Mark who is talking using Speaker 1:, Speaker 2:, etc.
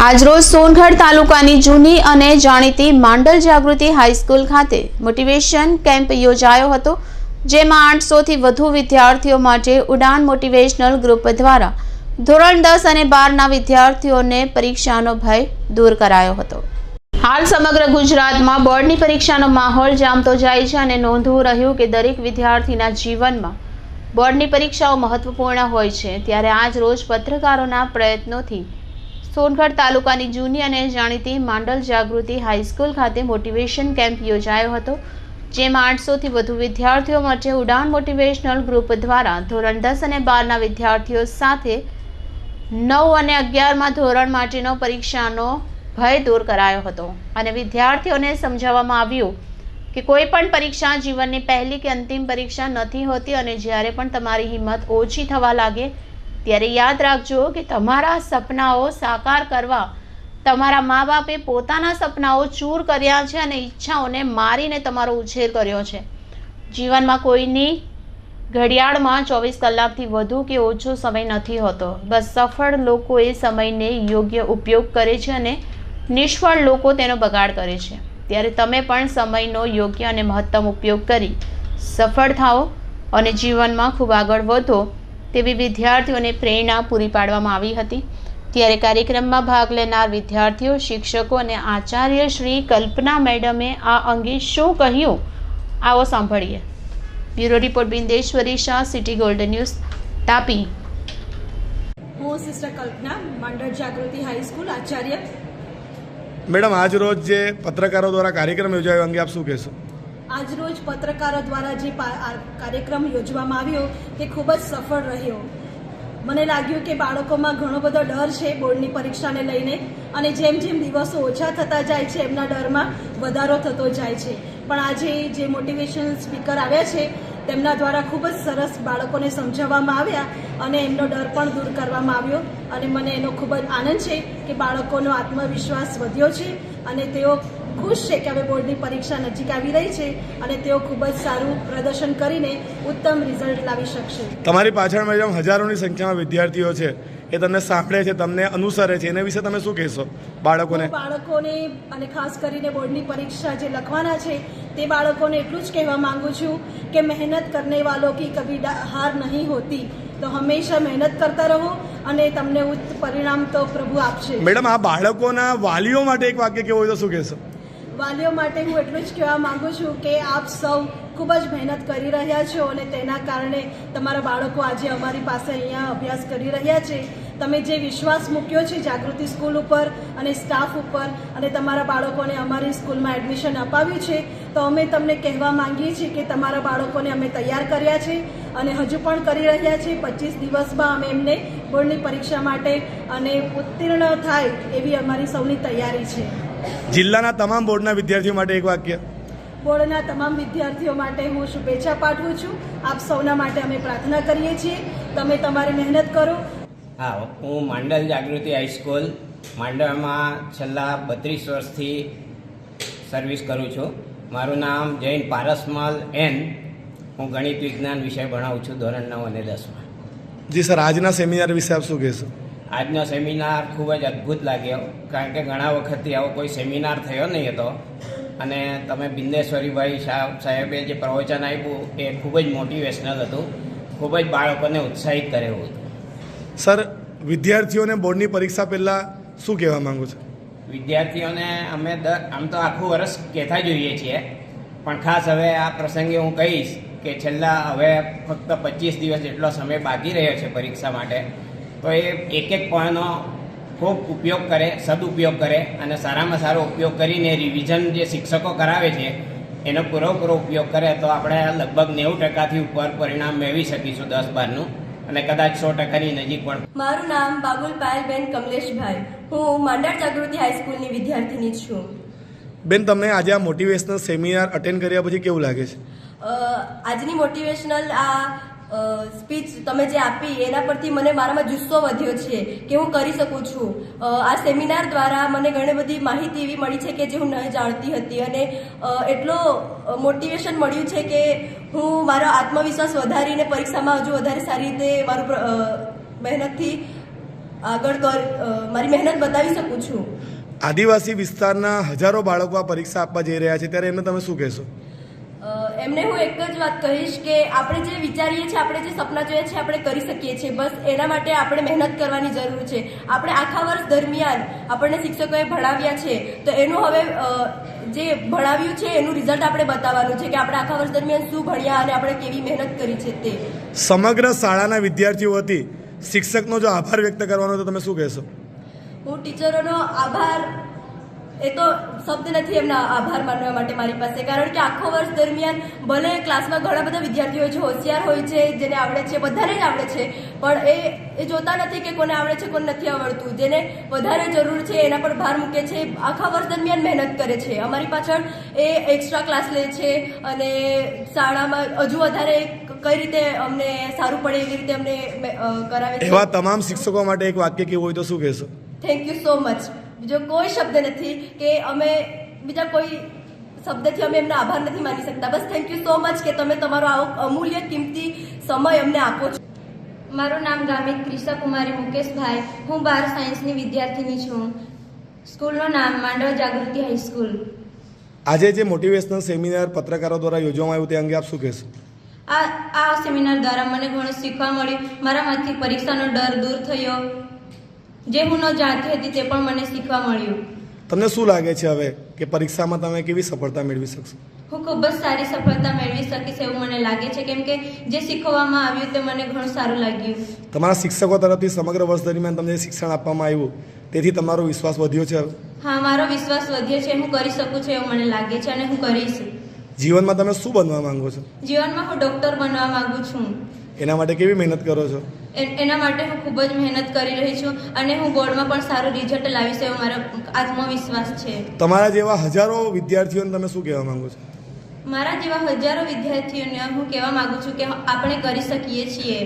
Speaker 1: આજરોજ સોનગઢ તાલુકાની જૂની અને જાણીતી માંડલ જાગૃતિ હાઈસ્કૂલ ખાતે મોટિવેશન કેમ્પ યોજાયો હતો, જેમાં 800 થી વધુ વિદ્યાર્થીઓ માટે ઉડાન મોટિવેશનલ ગ્રુપ દ્વારા ધોરણ 10 અને 12ના વિદ્યાર્થીઓને પરીક્ષાનો ભય દૂર કરાયો હતો। હાલ સમગ્ર ગુજરાતમાં બોર્ડની પરીક્ષાનો માહોલ જામતો જાય છે અને નોંધવું રહ્યું કે દરેક વિદ્યાર્થીના જીવનમાં બોર્ડની પરીક્ષાઓ મહત્વપૂર્ણ હોય છે। ત્યારે આજ રોજ પત્રકારોના પ્રયત્નોથી સોનગઢ તાલુકાની જૂની અને જાણીતી માંડલ જાગૃતિ હાઈસ્કૂલ ખાતે મોટિવેશન કેમ્પ યોજાયો હતો, જેમાં 800 થી વધુ વિદ્યાર્થીઓ માટે ઉડાન મોટિવેશનલ ગ્રુપ દ્વારા ધોરણ 10 અને 12ના વિદ્યાર્થીઓ સાથે 9 અને 11મા ધોરણ માટેનો પરીક્ષાનો ભય દૂર કરાયો હતો અને વિદ્યાર્થીઓને સમજાવવામાં આવ્યું કે કોઈ પણ પરીક્ષા જીવનની પહેલી કે અંતિમ પરીક્ષા નથી હોતી અને જ્યારે પણ તમારી હિંમત ઓછી થવા લાગે ત્યારે યાદ રાખજો કે તમારા સપનાઓ સાકાર કરવા તમારા મા બાપે પોતાના સપનાઓ ચૂર કર્યા છે અને ઈચ્છાઓને મારીને તમારો ઉછેર કર્યો છે। જીવનમાં કોઈની ઘડિયાળમાં 24 કલાકથી વધુ કે ઓછો સમય નથી હોતો, બસ સફળ લોકો એ સમયને યોગ્ય ઉપયોગ કરે છે અને નિષ્ફળ લોકો તેનો બગાડ કરે છે। ત્યારે તમે પણ સમયનો યોગ્ય અને મહત્તમ ઉપયોગ કરી સફળ થાઓ અને જીવનમાં ખૂબ આગળ વધો તેવી વિદ્યાર્થીઓને પ્રેરણા પૂરી પાડવામાં આવી હતી। ત્યારે કાર્યક્રમમાં ભાગ લેનાર વિદ્યાર્થીઓ, શિક્ષકો અને આચાર્ય શ્રી કલ્પના મેડમે આ અંગે શું કહ્યું, આવો સાંભળીએ। Bureau report Bindeshwari Shah, city golden news, Tapi.
Speaker 2: હું સિસ્ટર કલ્પના, માંડળ જાગૃતિ હાઈસ્કૂલ આચાર્ય।
Speaker 3: મેડમ, આજ રોજ જે પત્રકારો દ્વારા કાર્યક્રમ યોજાયો અંગે આપ શું કહેશો?
Speaker 2: આજરોજ પત્રકારો દ્વારા જે કાર્યક્રમ યોજવામાં આવ્યો તે ખૂબ જ સફળ રહ્યો। મને લાગ્યું કે બાળકોમાં ઘણો બધો ડર છે બોર્ડની પરીક્ષાને લઈને અને જેમ જેમ દિવસો ઓછા થતા જાય છે એમના ડરમાં વધારો થતો જાય છે, પણ આજે જે મોટિવેશનલ સ્પીકર આવ્યા છે તેમના દ્વારા ખૂબ જ સરસ બાળકોને સમજાવવામાં આવ્યા અને એમનો ડર પણ દૂર કરવામાં આવ્યો અને મને એનો ખૂબ જ આનંદ છે કે બાળકોનો આત્મવિશ્વાસ વધ્યો છે અને તેઓ ખુશ છે કે હવે બોર્ડની પરીક્ષા નજીક આવી રહી છે અને તેઓ ખૂબ જ સારું પ્રદર્શન કરીને ઉત્તમ રિઝલ્ટ લાવી શકશે।
Speaker 3: તમારી પાછળ મેડમ હજારોની સંખ્યામાં વિદ્યાર્થીઓ છે, એ તમને સાંભળે છે, તમને અનુસરે છે, એના વિશે તમે શું કહેશો બાળકોને?
Speaker 2: બાળકોને અને ખાસ કરીને બોર્ડની પરીક્ષા જે લખવાના છે તે બાળકોને એટલું જ કહેવા માંગુ છું કે મહેનત કરને વાલો કી કભી હાર નહીં હોતી, તો હંમેશા મહેનત કરતા રહો અને તમને ઉચ્ચ પરિણામ તો પ્રભુ આપશે।
Speaker 3: મેડમ, આ બાળકોના વાલીઓ માટે એક વાક્ય કેવું હોય તો શું કહેશો?
Speaker 2: વાલીઓ માટે હું એટલું જ કહેવા માંગુ છું કે આપ સૌ ખૂબ જ મહેનત કરી રહ્યા છો અને તેના કારણે તમારા બાળકો આજે અમારી પાસે અહીંયા અભ્યાસ કરી રહ્યા છે। તમે જે વિશ્વાસ મૂક્યો છે જાગૃતિ સ્કૂલ ઉપર અને સ્ટાફ ઉપર અને તમારા બાળકોને અમારી સ્કૂલમાં એડમિશન અપાવ્યું છે, તો અમે તમને કહેવા માંગીએ છીએ કે તમારા બાળકોને અમે તૈયાર કર્યા છે અને હજુ પણ કરી રહ્યા છીએ। 25 દિવસમાં અમે એમને બોર્ડની પરીક્ષા માટે અને ઉત્તીર્ણ થાય એવી અમારી સૌની તૈયારી છે।
Speaker 3: જિલ્લાના તમામ બોર્ડના વિદ્યાર્થીઓ માટે એક વાક્ય?
Speaker 2: બોર્ડના તમામ વિદ્યાર્થીઓ માટે હું શુભેચ્છા પાઠવું છું। આપ સૌના માટે અમે પ્રાર્થના કરીએ છીએ, તમે તમારી મહેનત કરો।
Speaker 4: હા, હું માંડલ જાગૃતિ હાઈસ્કૂલ માંડલમાં છેલ્લા 32 વર્ષથી સર્વિસ કરું છું। મારું નામ જૈન પારસમલ એન। હું ગણિત વિજ્ઞાન વિષય ભણાવું છું ધોરણ 9 અને 10માં।
Speaker 3: જી સર, આજના સેમિનાર વિશે આપ શું કહેશો?
Speaker 4: આજનો સેમિનાર ખૂબ જ અદ્ભુત લાગ્યો, કારણ કે ઘણા વખતથી આવો કોઈ સેમિનાર થયો નહીં હતો અને તમે બિંદેશ્વરીભાઈ સાહેબે જે પ્રવચન આપ્યું એ ખૂબ જ મોટિવેશનલ હતું, ખૂબ જ બાળકોને ઉત્સાહિત કરે એવું હતું।
Speaker 3: સર, વિદ્યાર્થીઓને બોર્ડની પરીક્ષા પહેલાં શું કહેવા માંગુ છો?
Speaker 4: વિદ્યાર્થીઓને અમે આમ તો આખું વર્ષ કહેતા જોઈએ છીએ, પણ ખાસ હવે આ પ્રસંગે હું કહીશ કે છેલ્લા હવે ફક્ત 25 દિવસ જેટલો સમય બાકી રહ્યો છે પરીક્ષા માટે, તો એ એક પોઈન્ટનો ખૂબ ઉપયોગ કરે, સદુપયોગ કરે અને સારામાં સારો ઉપયોગ કરીને રિવિઝન જે શિક્ષકો કરાવે છે એનો પૂરેપૂરો ઉપયોગ કરે તો આપણે લગભગ 90% ઉપર પરિણામ મેળવી શકીશું 10-12નું અને કદાચ 100%ની નજીક પણ।
Speaker 5: મારું નામ બાબુલ પાયલબેન કમલેશભાઈ, હું માંડળ જાગૃતિ હાઈસ્કૂલની વિદ્યાર્થીની છું।
Speaker 3: બેન, તમને આજે આ મોટિવેશનલ સેમિનાર અટેન્ડ કર્યા પછી કેવું લાગે છે?
Speaker 5: આજની મોટિવેશનલ સ્પીચ તમે જે આપી એના પરથી મને મારામાં જુસ્સો વધ્યો છે કે હું કરી શકું છું। આ સેમિનાર દ્વારા મને ઘણી બધી માહિતી એવી મળી છે કે જે હું નહીં જાણતી હતી અને એટલો મોટિવેશન મળ્યું છે કે હું મારો આત્મવિશ્વાસ વધારીને પરીક્ષામાં હજુ વધારે સારી રીતે મારું મહેનતથી આગળ મારી મહેનત બતાવી શકું છું.
Speaker 3: આદિવાસી વિસ્તારના હજારો બાળકો આ પરીક્ષા આપવા જઈ રહ્યા છે ત્યારે એમને તમે શું કહેશો?
Speaker 5: એમને હું એક જ વાત કહીશ કે આપણે જે વિચારીએ છીએ, આપણે જે સપના જોઈએ છે, આપણે કરી શકીએ છીએ. બસ એના માટે આપણે મહેનત કરવાની જરૂર છે. આપણે આખા વર્ષ દરમિયાન આપણને શિક્ષકોએ ભણાવ્યા છે, તો એનું હવે જે ભણાવ્યું છે એનું રિઝલ્ટ આપણે બતાવવાનું છે કે આપણે આખા વર્ષ દરમિયાન શું ભણ્યા અને આપણે કેવી મહેનત કરી છે તે.
Speaker 3: સમગ્ર શાળાના વિદ્યાર્થીઓ વતી શિક્ષકનો જો આભાર વ્યક્ત કરવાનો તો તમે શું કહેશો?
Speaker 5: હું ટીચરોનો આભાર, એ તો શબ્દ નથી એમના આભાર માનવા માટે મારી પાસે, કારણ કે આખો વર્ષ દરમિયાન ભલે ક્લાસમાં ઘણા બધા વિદ્યાર્થીઓ હોય છે, હોશિયાર હોય છે, જેને આવડે છે, બધાને જ આવડે છે, પણ એ જોતા નથી કે કોને આવડે છે, કોને નથી આવડતું. જેને વધારે જરૂર છે એના પર ભાર મૂકે છે, આખા વર્ષ દરમિયાન મહેનત કરે છે. અમારી પાછળ એ એક્સ્ટ્રા ક્લાસ લે છે અને શાળામાં હજુ વધારે કઈ રીતે અમને સારું પડે એવી રીતે અમને કરાવે છે.
Speaker 3: એવા તમામ શિક્ષકો માટે એક વાક્ય કેવું હોય તો શું કહેશો?
Speaker 5: Thank you so much. બીજો કોઈ શબ્દ નથી કે અમે બીજા કોઈ શબ્દથી અમે એમનો આભાર નથી માની શકતા. બસ થેન્ક યુ સો મચ કે તમે તમારો આવો અમૂલ્ય કિંમતી સમય અમને આપો છો.
Speaker 6: મારું નામ ગામિત ક્રિશા કુમારી મુકેશભાઈ. હું 12 સાયન્સની વિદ્યાર્થીની છું. સ્કૂલનું નામ માંડવ જાગૃતિ હાઈસ્કૂલ.
Speaker 3: આજે જે મોટિવેશનલ સેમિનાર પત્રકારો દ્વારા યોજવામાં આવ્યું તે અંગે આપ શું કહેશો?
Speaker 6: આ સેમિનાર દ્વારા મને ઘણું શીખવા મળ્યું. મારામાંથી પરીક્ષાનો ડર દૂર થયો. જે હું ન જાણતી હતી તે પણ મને શીખવા મળ્યું.
Speaker 3: તમને શું લાગે છે હવે કે પરીક્ષામાં તમે કેવી સફળતા મેળવી શકશો?
Speaker 6: હું ખૂબ જ સારી સફળતા મેળવી શકીશ એવું મને લાગે છે, કેમ કે જે શીખવવામાં આવ્યું તે મને ઘણું સારું લાગ્યું.
Speaker 3: તમારા શિક્ષકો તરફથી સમગ્ર વર્ષ દરમિયાન તમને જે શિક્ષણ આપવામાં આવ્યું તેથી તમારો વિશ્વાસ વધ્યો છે હવે?
Speaker 6: હા, મારો વિશ્વાસ વધ્યો છે. હું કરી શકું છું એવું મને લાગે છે અને હું કરીશ.
Speaker 3: જીવનમાં તમે શું બનવા માંગો છો?
Speaker 6: જીવનમાં હું ડૉક્ટર બનવા માંગુ છું.
Speaker 3: એના માટે કેવી મહેનત કરો છો?
Speaker 6: એના માટે હું ખૂબ જ મહેનત કરી રહી છું અને હું બોર્ડમાં પણ સારું રિઝલ્ટ લાવીશ એવો મારો આત્મવિશ્વાસ છે.
Speaker 3: તમારા જેવા હજારો વિદ્યાર્થીઓને તમે શું કહેવા માંગો છો?
Speaker 6: મારા જેવા હજારો વિદ્યાર્થીઓને હું કહેવા માંગુ છું કે આપણે કરી શકીએ છીએ.